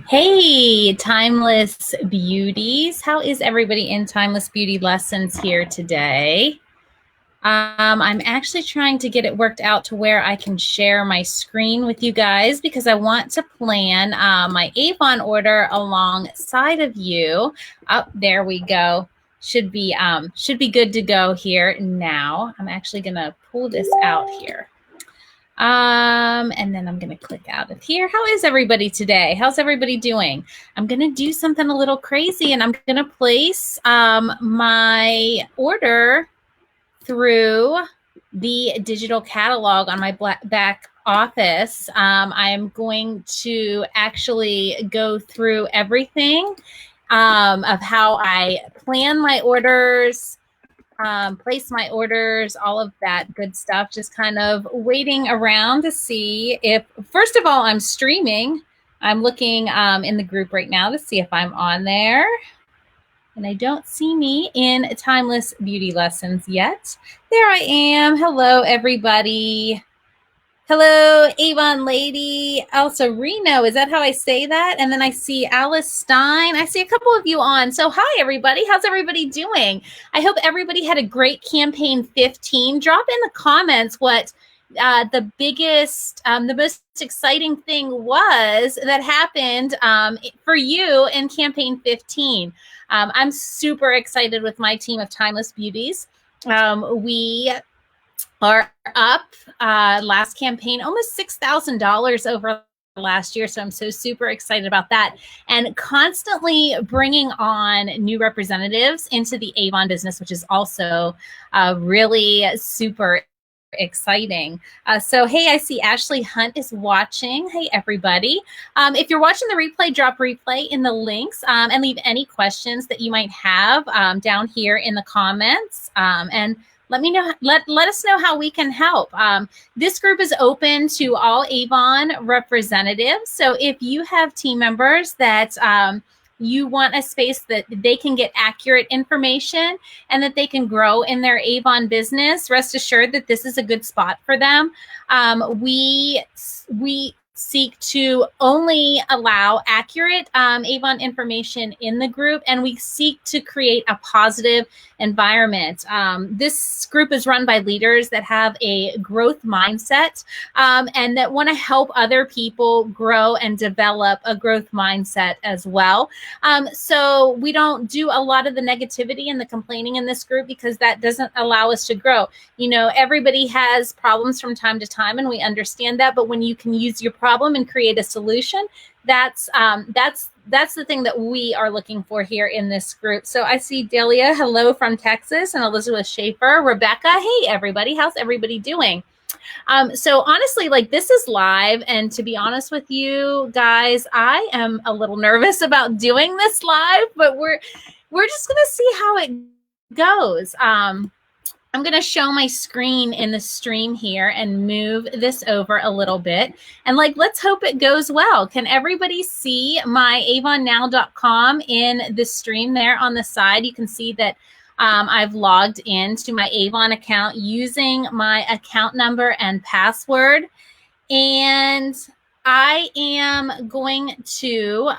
Hey, Timeless Beauties. How is everybody in Timeless Beauty Lessons here today? I'm actually trying to get it worked out to where I can share my screen with you guys because I want to plan my Avon order alongside of you. Oh, there we go. Should be good to go here now. I'm actually gonna pull this out here. And then I'm going to click out of here. How is everybody today? How's everybody doing? I'm going to do something a little crazy and I'm going to place my order through the digital catalog on my back office. I am going to actually go through everything of how I plan my orders, place my orders, all of that good stuff, just kind of waiting around to see if, first of all, I'm streaming. I'm looking in the group right now to see if I'm on there. And I don't see me in Timeless Beauty Lessons yet. There I am. Hello, everybody. Hello, Avon Lady, Elsa Reno. Is that how I say that? And then I see Alice Stein. I see a couple of you on. So hi, everybody. How's everybody doing? I hope everybody had a great campaign 15. Drop in the comments what the biggest, the most exciting thing was that happened for you in campaign 15. I'm super excited with my team of Timeless Beauties. We are up last campaign almost $6,000 over last year. So I'm so super excited about that, and constantly bringing on new representatives into the Avon business, which is also really super exciting. So hey, I see Ashley Hunt is watching. Hey everybody, if you're watching the replay, drop replay in the links and leave any questions that you might have down here in the comments, and let me know. Let us know how we can help. This group is open to all Avon representatives. So if you have team members that you want a space that they can get accurate information and that they can grow in their Avon business, rest assured that this is a good spot for them. We seek to only allow accurate Avon information in the group, and we seek to create a positive environment. This group is run by leaders that have a growth mindset and that want to help other people grow and develop a growth mindset as well. So we don't do a lot of the negativity and the complaining in this group because that doesn't allow us to grow. You know, everybody has problems from time to time, and we understand that, but when you can use your problem and create a solution, that's the thing that we are looking for here in this group. So I see Delia, hello from Texas, and Elizabeth Schaefer, Rebecca, hey everybody, how's everybody doing? So honestly, like, this is live, and to be honest with you guys, I am a little nervous about doing this live, but we're just gonna see how it goes. I'm going to show my screen in the stream here and move this over a little bit. And let's hope it goes well. Can everybody see my avonnow.com in the stream there on the side? You can see that I've logged into my Avon account using my account number and password. And I am going to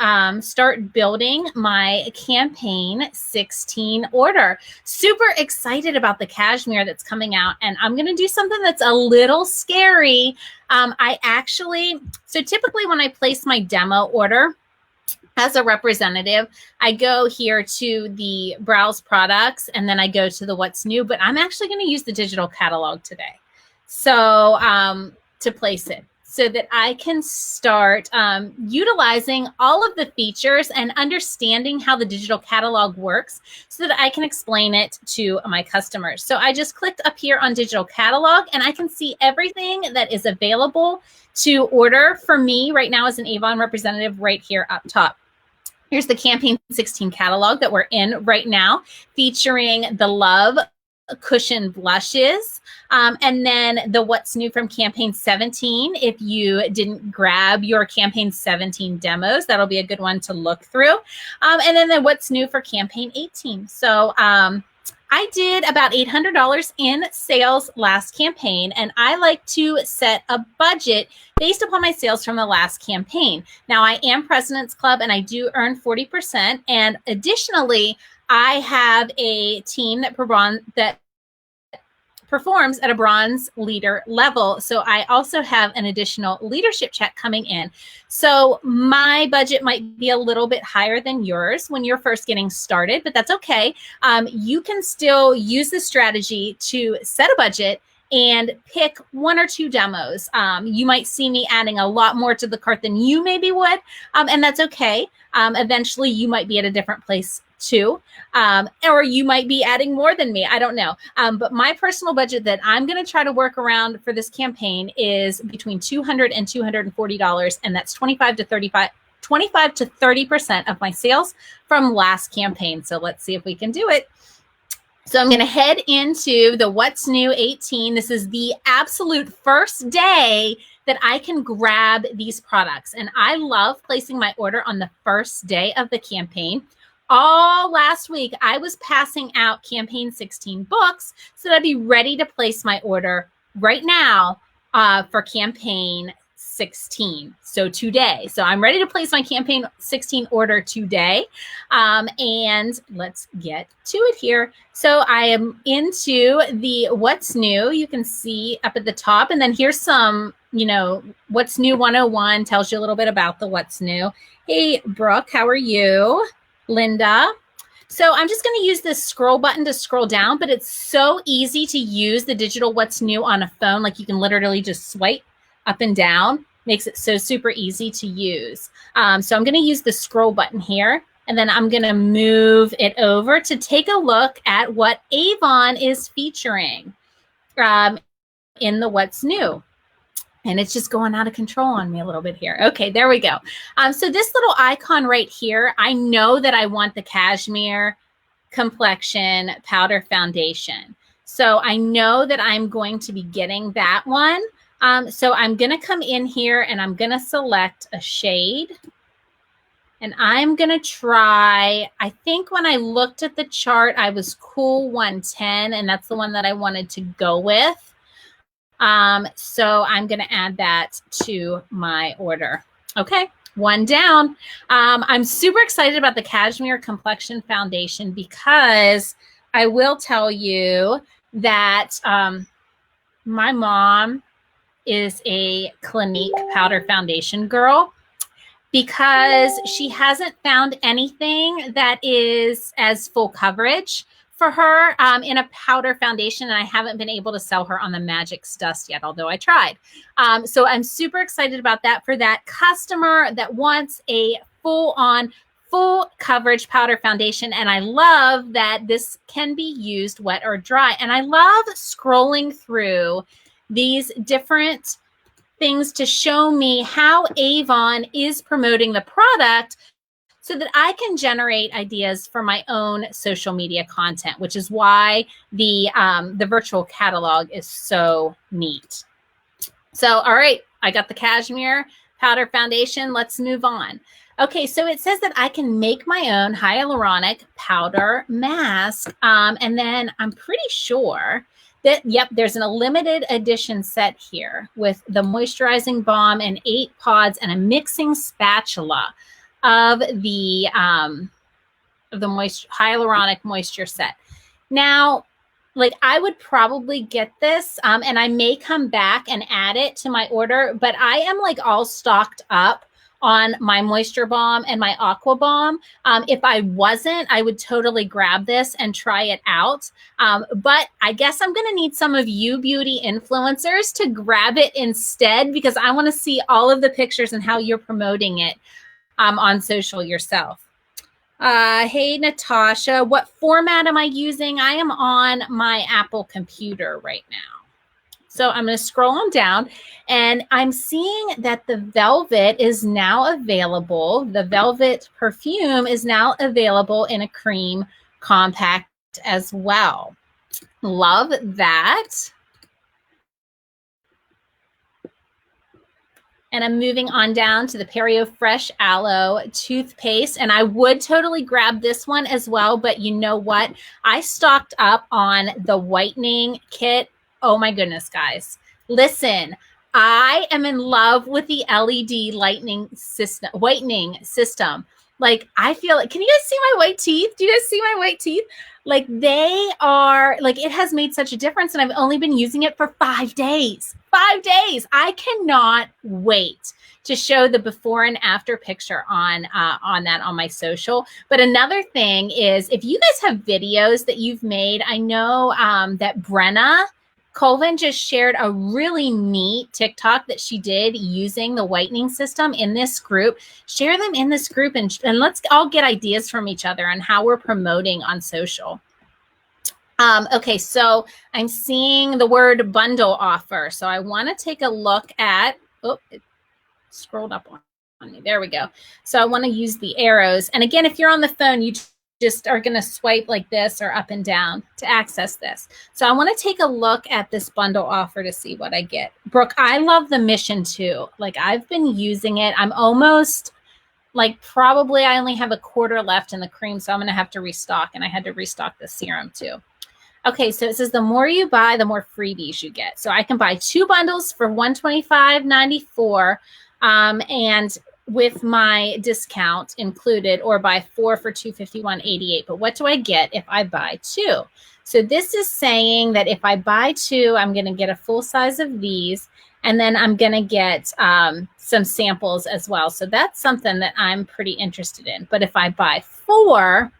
start building my campaign 16 order. Super excited about the cashmere that's coming out, and I'm going to do something that's a little scary. So typically when I place my demo order as a representative, I go here to the browse products, and then I go to the what's new, but I'm actually going to use the digital catalog today. So to place it, so that I can start utilizing all of the features and understanding how the digital catalog works so that I can explain it to my customers. So I just clicked up here on digital catalog, and I can see everything that is available to order for me right now as an Avon representative right here up top. Here's the campaign 16 catalog that we're in right now, featuring the Love Cushion blushes, and then the what's new from campaign 17. If you didn't grab your campaign 17 demos, that'll be a good one to look through, and then the what's new for campaign 18. So I did about $800 in sales last campaign, and I like to set a budget based upon my sales from the last campaign. Now, I am President's Club, and I do earn 40%. And additionally, I have a team that performs at a bronze leader level. So I also have an additional leadership check coming in. So my budget might be a little bit higher than yours when you're first getting started, but that's okay. You can still use this strategy to set a budget and pick one or two demos. You might see me adding a lot more to the cart than you maybe would, and that's okay. Eventually, you might be at a different place too, or you might be adding more than me. I don't know. But my personal budget that I'm going to try to work around for this campaign is between $200 and $240, and that's 25 to 30% of my sales from last campaign. So let's see if we can do it. So I'm going to head into the What's New 18. This is the absolute first day that I can grab these products. And I love placing my order on the first day of the campaign. All last week, I was passing out campaign 16 books so that I'd be ready to place my order right now for campaign 16. So today. So I'm ready to place my campaign 16 order today. And let's get to it here. So I am into the What's New. You can see up at the top. And then here's some, What's New 101 tells you a little bit about the What's New. Hey, Brooke, how are you? Linda. So I'm just going to use this scroll button to scroll down, but it's so easy to use the digital What's New on a phone. Like you can literally just swipe up and down. Makes it so super easy to use. So I'm going to use the scroll button here, and then I'm going to move it over to take a look at what Avon is featuring in the What's New. And it's just going out of control on me a little bit here. Okay, there we go. So this little icon right here, I know that I want the Cashmere Complexion Powder Foundation. So I know that I'm going to be getting that one. So I'm going to come in here and I'm going to select a shade. And I'm going to try, I think when I looked at the chart, I was Cool 110, and that's the one that I wanted to go with. So I'm going to add that to my order. Okay, one down. I'm super excited about the Cashmere Complexion Foundation because I will tell you that my mom is a Clinique powder foundation girl because she hasn't found anything that is as full coverage for her in a powder foundation, and I haven't been able to sell her on the Magic Dust yet, although I tried. So I'm super excited about that for that customer that wants a full coverage powder foundation. And I love that this can be used wet or dry. And I love scrolling through these different things to show me how Avon is promoting the product so that I can generate ideas for my own social media content, which is why the virtual catalog is so neat. So, all right, I got the Cashmere Powder Foundation. Let's move on. Okay, so it says that I can make my own hyaluronic powder mask. And then I'm pretty sure that, yep, there's a limited edition set here with the moisturizing balm and 8 pods and a mixing spatula of the hyaluronic moisture set. Now, like I would probably get this and I may come back and add it to my order, but I am like all stocked up on my moisture balm and my aqua balm. If I wasn't, I would totally grab this and try it out. But I guess I'm going to need some of you beauty influencers to grab it instead, because I want to see all of the pictures and how you're promoting it on social yourself. Hey, Natasha, what format am I using? I am on my Apple computer right now. So I'm going to scroll on down, and I'm seeing that the Velvet is now available. The Velvet perfume is now available in a cream compact as well. Love that. And I'm moving on down to the Perio Fresh Aloe toothpaste. And I would totally grab this one as well. But you know what? I stocked up on the whitening kit. Oh my goodness, guys. Listen, I am in love with the LED whitening system. Like, I feel like, can you guys see my white teeth? Do you guys see my white teeth? Like, they are, like, it has made such a difference, and I've only been using it for 5 days. 5 days. I cannot wait to show the before and after picture on that on my social. But another thing is, if you guys have videos that you've made, I know that Brenna Colvin just shared a really neat TikTok that she did using the whitening system in this group. Share them in this group, and let's all get ideas from each other on how we're promoting on social. Okay, so I'm seeing the word bundle offer. So I want to take a look at, it scrolled up on me. There we go. So I want to use the arrows. And again, if you're on the phone, you just are going to swipe like this or up and down to access this. So I want to take a look at this bundle offer to see what I get. Brooke, I love the Mission too. Like, I've been using it. I'm almost like, probably I only have a quarter left in the cream, so I'm going to have to restock, and I had to restock the serum too. Okay, so it says the more you buy, the more freebies you get. So I can buy 2 bundles for $125.94, and with my discount included, or buy 4 for $251.88. But what do I get if I buy 2? So this is saying that if I buy 2, I'm going to get a full size of these, and then I'm going to get some samples as well. So that's something that I'm pretty interested in. But if I buy 4,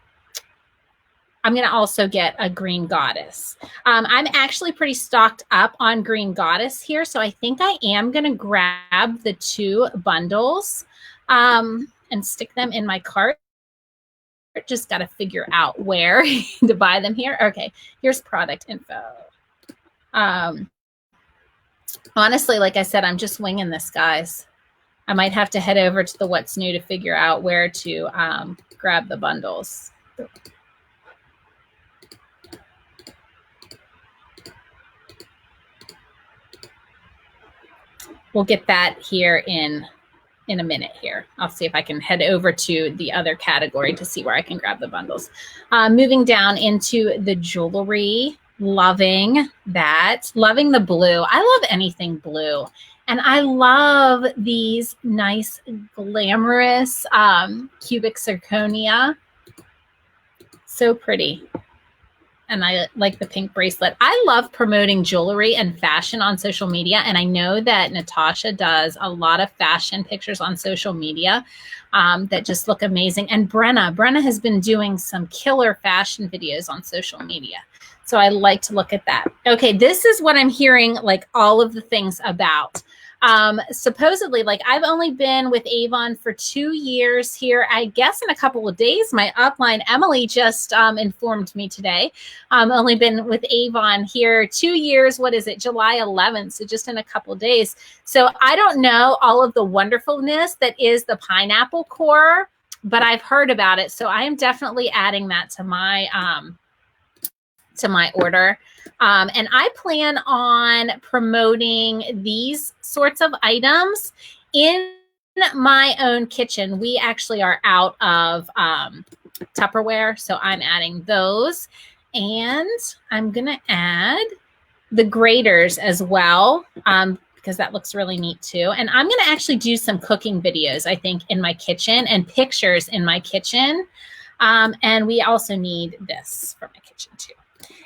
I'm going to also get a Green Goddess. I'm actually pretty stocked up on Green Goddess here, so I think I am going to grab the 2 bundles and stick them in my cart. Just got to figure out where to buy them here. Okay, here's product info. Honestly, like I said, I'm just winging this, guys. I might have to head over to the What's New to figure out where to grab the bundles. We'll get that here in a minute here. I'll see if I can head over to the other category to see where I can grab the bundles. Moving down into the jewelry, loving that. Loving the blue. I love anything blue. And I love these nice, glamorous cubic zirconia. So pretty. And I like the pink bracelet. I love promoting jewelry and fashion on social media. And I know that Natasha does a lot of fashion pictures on social media that just look amazing. And Brenna has been doing some killer fashion videos on social media. So I like to look at that. Okay, this is what I'm hearing, like, all of the things about. Supposedly, like, I've only been with Avon for 2 years here. I guess in a couple of days, my upline Emily just informed me today. Only been with Avon here 2 years. What is it? July 11th. So just in a couple of days. So I don't know all of the wonderfulness that is the pineapple core, but I've heard about it. So I am definitely adding that to my order. And I plan on promoting these sorts of items in my own kitchen. We actually are out of Tupperware, so I'm adding those. And I'm going to add the graters as well, because that looks really neat too. And I'm going to actually do some cooking videos, I think, in my kitchen, and pictures in my kitchen. And we also need this for my kitchen too.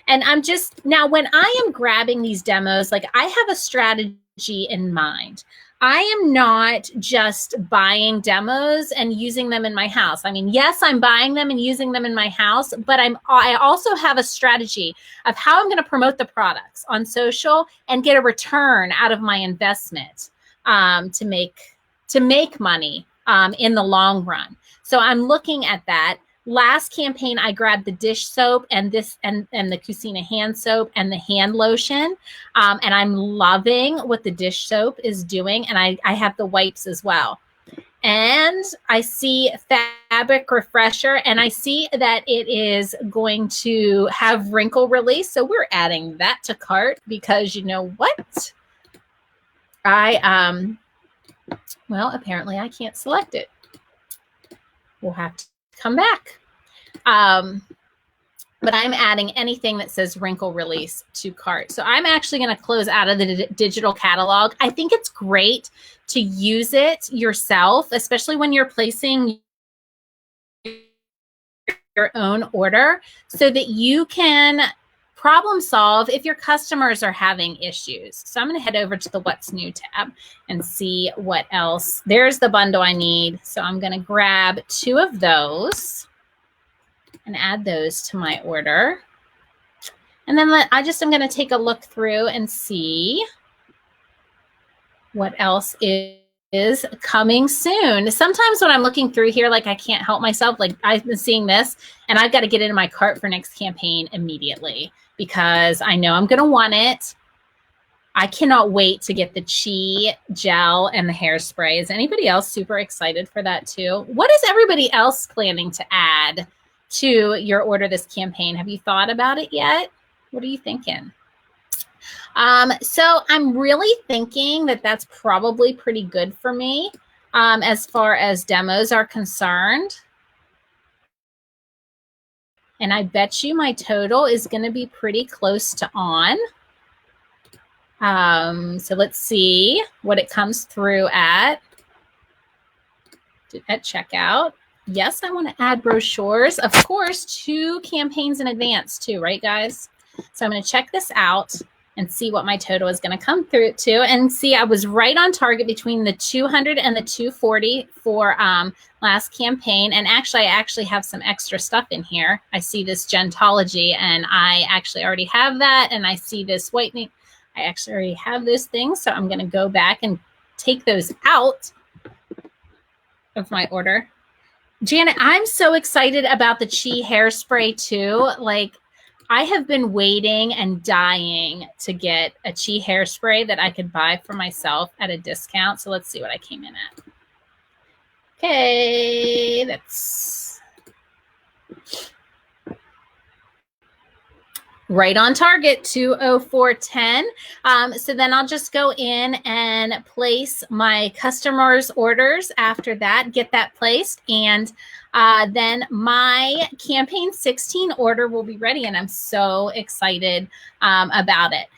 And I'm just, now when I am grabbing these demos, like, I have a strategy in mind. I am not just buying demos and using them in my house. I mean, yes, I'm buying them and using them in my house, but I also have a strategy of how I'm going to promote the products on social and get a return out of my investment to make money in the long run. So I'm looking at that. Last campaign, I grabbed the dish soap and the Cucina hand soap and the hand lotion. And I'm loving what the dish soap is doing. And I have the wipes as well. And I see fabric refresher, and I see that it is going to have wrinkle release. So we're adding that to cart, because you know what? Well, apparently I can't select it. We'll have to come back. But I'm adding anything that says wrinkle release to cart. So I'm actually going to close out of the digital catalog. I think it's great to use it yourself, especially when you're placing your own order, so that you can problem solve if your customers are having issues. So I'm going to head over to the What's New tab and see what else. There's the bundle I need. So I'm going to grab 2 of those and add those to my order. And then I'm going to take a look through and see what else is coming soon. Sometimes when I'm looking through here, like I can't help myself. Like I've been seeing this and I've got to get it in my cart for next campaign immediately because I know I'm going to want it. I cannot wait to get the Chi gel and the hairspray. Is anybody else super excited for that too? What is everybody else planning to add to your order this campaign? Have you thought about it yet? What are you thinking? So I'm really thinking that that's probably pretty good for me as far as demos are concerned. And I bet you my total is going to be pretty close to on. So let's see what it comes through at checkout. Yes, I want to add brochures. Of course, 2 campaigns in advance too, right, guys? So I'm going to check this out and see what my total is going to come through to. And see, I was right on target between the 200 and the 240 for last campaign. And actually, I actually have some extra stuff in here. I see this Gentology, and I actually already have that. And I see this whitening. I actually already have those things. So I'm going to go back and take those out of my order. Janet, I'm so excited about the Chi hairspray too. Like, I have been waiting and dying to get a Chi hairspray that I could buy for myself at a discount. So let's see what I came in at. Okay, that's right on target, 204.10. So then I'll just go in and place my customers' orders after that, get that placed, and then my campaign 16 order will be ready, and I'm so excited about it.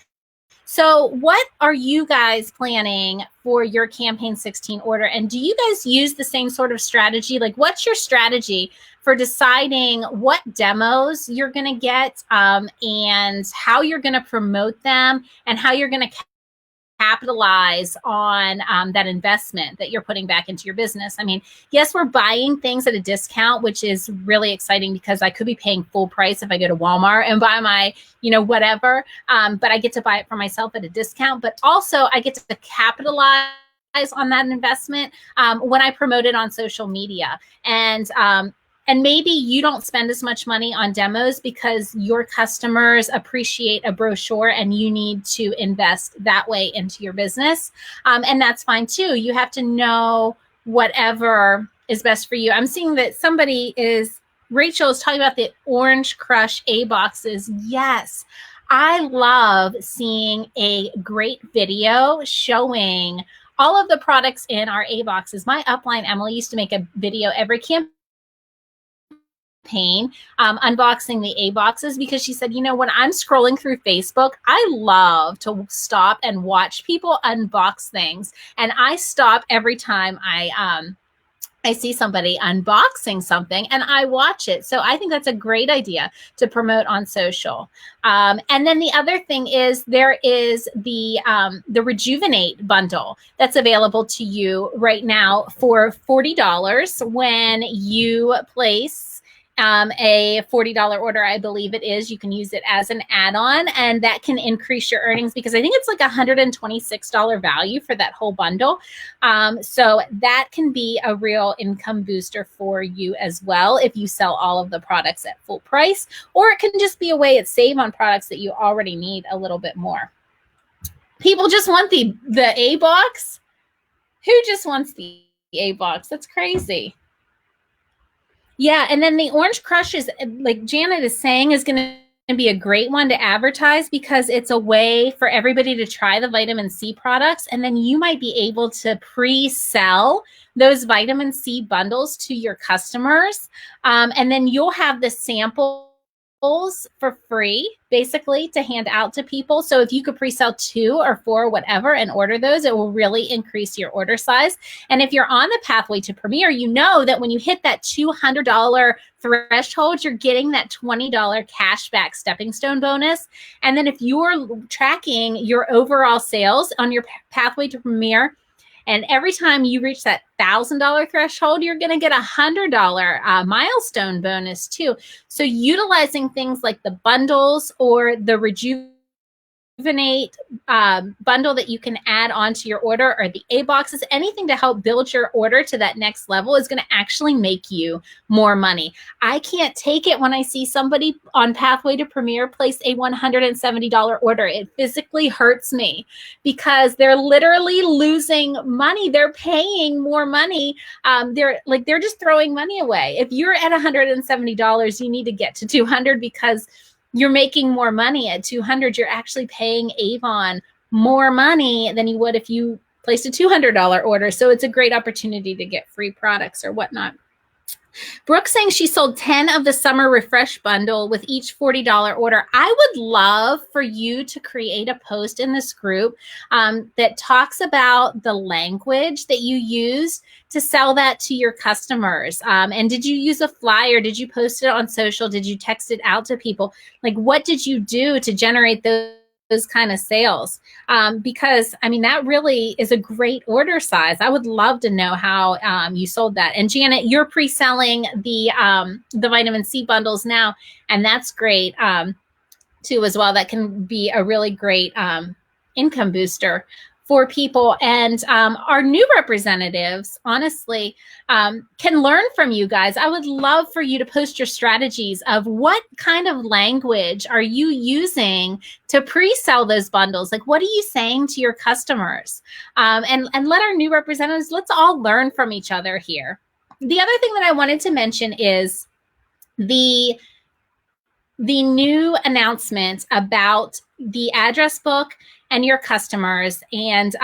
So what are you guys planning for your campaign 16 order? And do you guys use the same sort of strategy? Like, what's your strategy for deciding what demos you're going to get and how you're going to promote them and how you're going to capitalize on that investment that you're putting back into your business? I mean, yes, we're buying things at a discount, which is really exciting because I could be paying full price if I go to Walmart and buy my, whatever. But I get to buy it for myself at a discount. But also I get to capitalize on that investment when I promote it on social media. And maybe you don't spend as much money on demos because your customers appreciate a brochure and you need to invest that way into your business. And that's fine too. You have to know whatever is best for you. I'm seeing that Rachel is talking about the Orange Crush A boxes. Yes, I love seeing a great video showing all of the products in our A boxes. My upline, Emily, used to make a video every campaign unboxing the A boxes because she said, when I'm scrolling through Facebook, I love to stop and watch people unbox things. And I stop every time I see somebody unboxing something and I watch it. So I think that's a great idea to promote on social. And then the other thing is there is the Rejuvenate bundle that's available to you right now for $40 when you place a $40 order, I believe it is. You can use it as an add-on, and that can increase your earnings because I think it's like $126 value for that whole bundle. So that can be a real income booster for you as well if you sell all of the products at full price, or it can just be a way to save on products that you already need a little bit more. People just want the A box? Who just wants the A box? That's crazy. Yeah, and then the Orange Crush is, like Janet is saying, is going to to be a great one to advertise because it's a way for everybody to try the vitamin C products, and then you might be able to pre-sell those vitamin C bundles to your customers, and then you'll have the samples for free, basically, to hand out to people. So if you could pre-sell 2 or 4, whatever, and order those, it will really increase your order size. And if you're on the pathway to Premier, you know that when you hit that $200 threshold, you're getting that $20 cashback stepping stone bonus. And then if you're tracking your overall sales on your pathway to Premier, and every time you reach that $1,000 threshold, you're going to get a $100 milestone bonus too. So utilizing things like the bundles or the Rejuvenate bundle that you can add onto your order, or the A boxes, anything to help build your order to that next level is going to actually make you more money. I can't take it when I see somebody on Pathway to Premier place a $170 order. It physically hurts me because they're literally losing money. They're paying more money. They're just throwing money away. If you're at $170, you need to get to 200 because you're making more money at 200. You're actually paying Avon more money than you would if you placed a $200 order. So it's a great opportunity to get free products or whatnot. Brooke saying she sold 10 of the Summer Refresh bundle with each $40 order. I would love for you to create a post in this group that talks about the language that you use to sell that to your customers. And did you use a flyer? Did you post it on social? Did you text it out to people? Like, what did you do to generate those kind of sales? Because I mean, that really is a great order size. I would love to know how you sold that. And Janet, you're pre-selling the vitamin C bundles now, and that's great too as well. That can be a really great income booster for people. And our new representatives, honestly, can learn from you guys. I would love for you to post your strategies of what kind of language are you using to pre-sell those bundles? Like, what are you saying to your customers? And let our new representatives, let's all learn from each other here. The other thing that I wanted to mention is the new announcement about the address book and your customers. And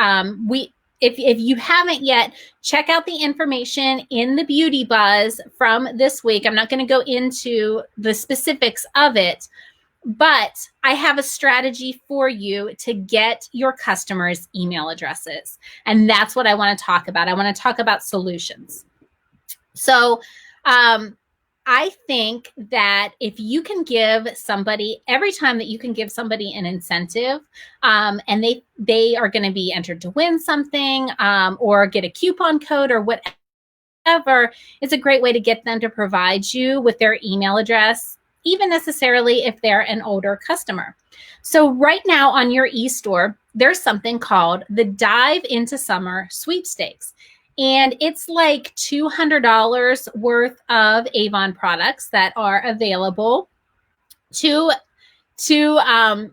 if you haven't yet, check out the information in the Beauty Buzz from this week. I'm not going to go into the specifics of it, but I have a strategy for you to get your customers' email addresses. And that's what I want to talk about. I want to talk about solutions. So, I think that if you can give somebody, every time that you can give somebody an incentive, and they are going to be entered to win something, or get a coupon code or whatever, it's a great way to get them to provide you with their email address, even necessarily if they're an older customer. So right now on your e-store, there's something called the Dive into Summer Sweepstakes. And it's like $200 worth of Avon products that are available to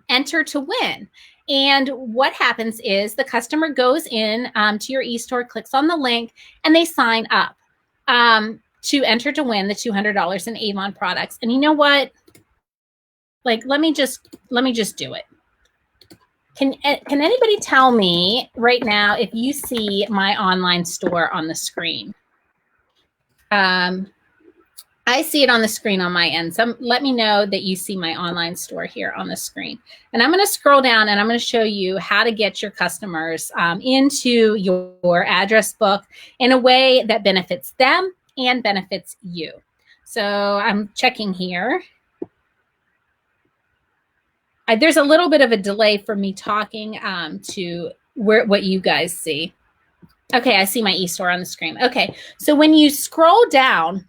enter to win. And what happens is the customer goes in to your e-store, clicks on the link, and they sign up to enter to win the $200 in Avon products. And you know what? Like, let me just do it. Can anybody tell me right now if you see my online store on the screen? I see it on the screen on my end. So let me know that you see my online store here on the screen. And I'm going to scroll down and I'm going to show you how to get your customers into your address book in a way that benefits them and benefits you. So I'm checking here. There's a little bit of a delay for me talking to what you guys see. Okay, I see my e-store on the screen. Okay, so when you scroll down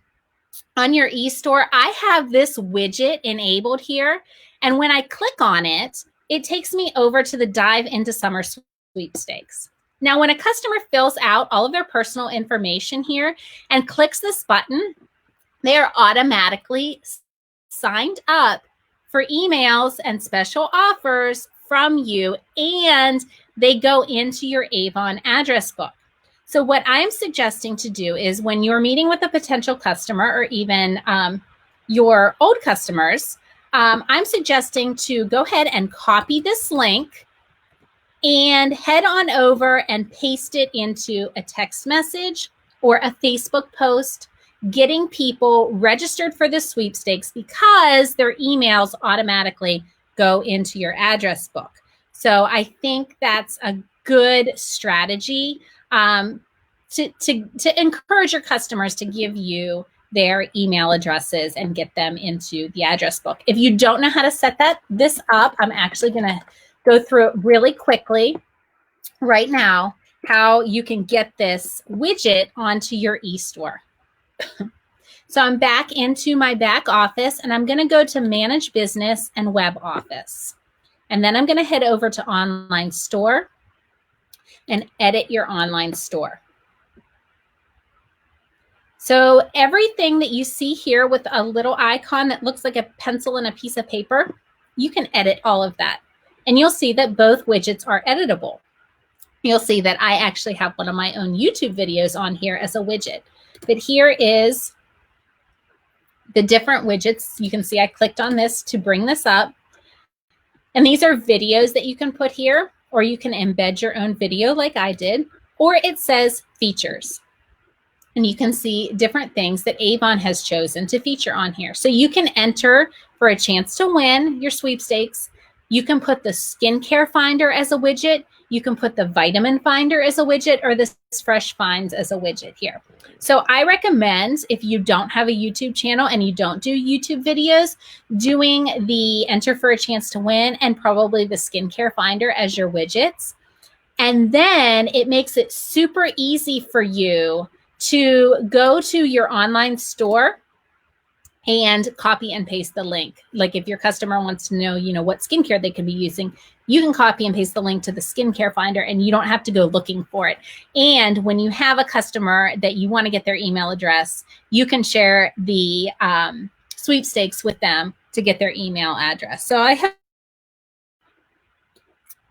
on your e-store, I have this widget enabled here. And when I click on it, it takes me over to the Dive into Summer Sweepstakes. Now, when a customer fills out all of their personal information here and clicks this button, they are automatically signed up for emails and special offers from you, and they go into your Avon address book. So what I'm suggesting to do is when you're meeting with a potential customer or even your old customers, I'm suggesting to go ahead and copy this link and head on over and paste it into a text message or a Facebook post, getting people registered for the sweepstakes because their emails automatically go into your address book. So I think that's a good strategy to encourage your customers to give you their email addresses and get them into the address book. If you don't know how to set this up, I'm actually going to go through it really quickly right now, how you can get this widget onto your e-store. So I'm back into my back office, and I'm going to go to Manage Business and Web Office. And then I'm going to head over to Online Store and edit your online store. So everything that you see here with a little icon that looks like a pencil and a piece of paper, you can edit all of that. And you'll see that both widgets are editable. You'll see that I actually have one of my own YouTube videos on here as a widget. But here is the different widgets. You can see I clicked on this to bring this up. And these are videos that you can put here, or you can embed your own video like I did, or it says features. And you can see different things that Avon has chosen to feature on here. So you can enter for a chance to win your sweepstakes. You can put the skincare finder as a widget. You can put the vitamin finder as a widget, or this fresh finds as a widget here. So I recommend, if you don't have a YouTube channel and you don't do YouTube videos, doing the enter for a chance to win and probably the skincare finder as your widgets. And then it makes it super easy for you to go to your online store and copy and paste the link. Like if your customer wants to know, what skincare they could be using, you can copy and paste the link to the skincare finder and you don't have to go looking for it. And when you have a customer that you want to get their email address, you can share the sweepstakes with them to get their email address. So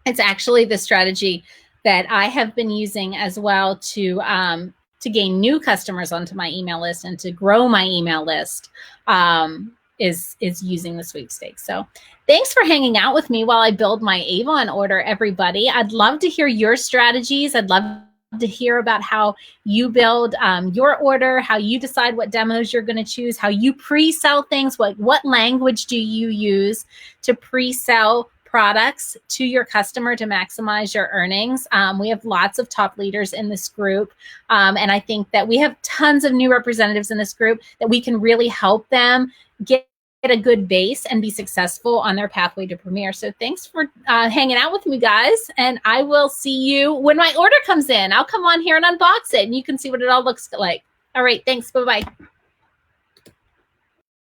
it's actually the strategy that I have been using as well to gain new customers onto my email list and to grow my email list is using the sweepstakes. So thanks for hanging out with me while I build my Avon order, everybody. I'd love to hear your strategies. I'd love to hear about how you build your order, how you decide what demos you're going to choose, how you pre-sell things, what language do you use to pre-sell products to your customer to maximize your earnings. We have lots of top leaders in this group. And I think that we have tons of new representatives in this group that we can really help them get a good base and be successful on their pathway to Premier. So thanks for hanging out with me, guys. And I will see you when my order comes in. I'll come on here and unbox it and you can see what it all looks like. All right. Thanks. Bye-bye.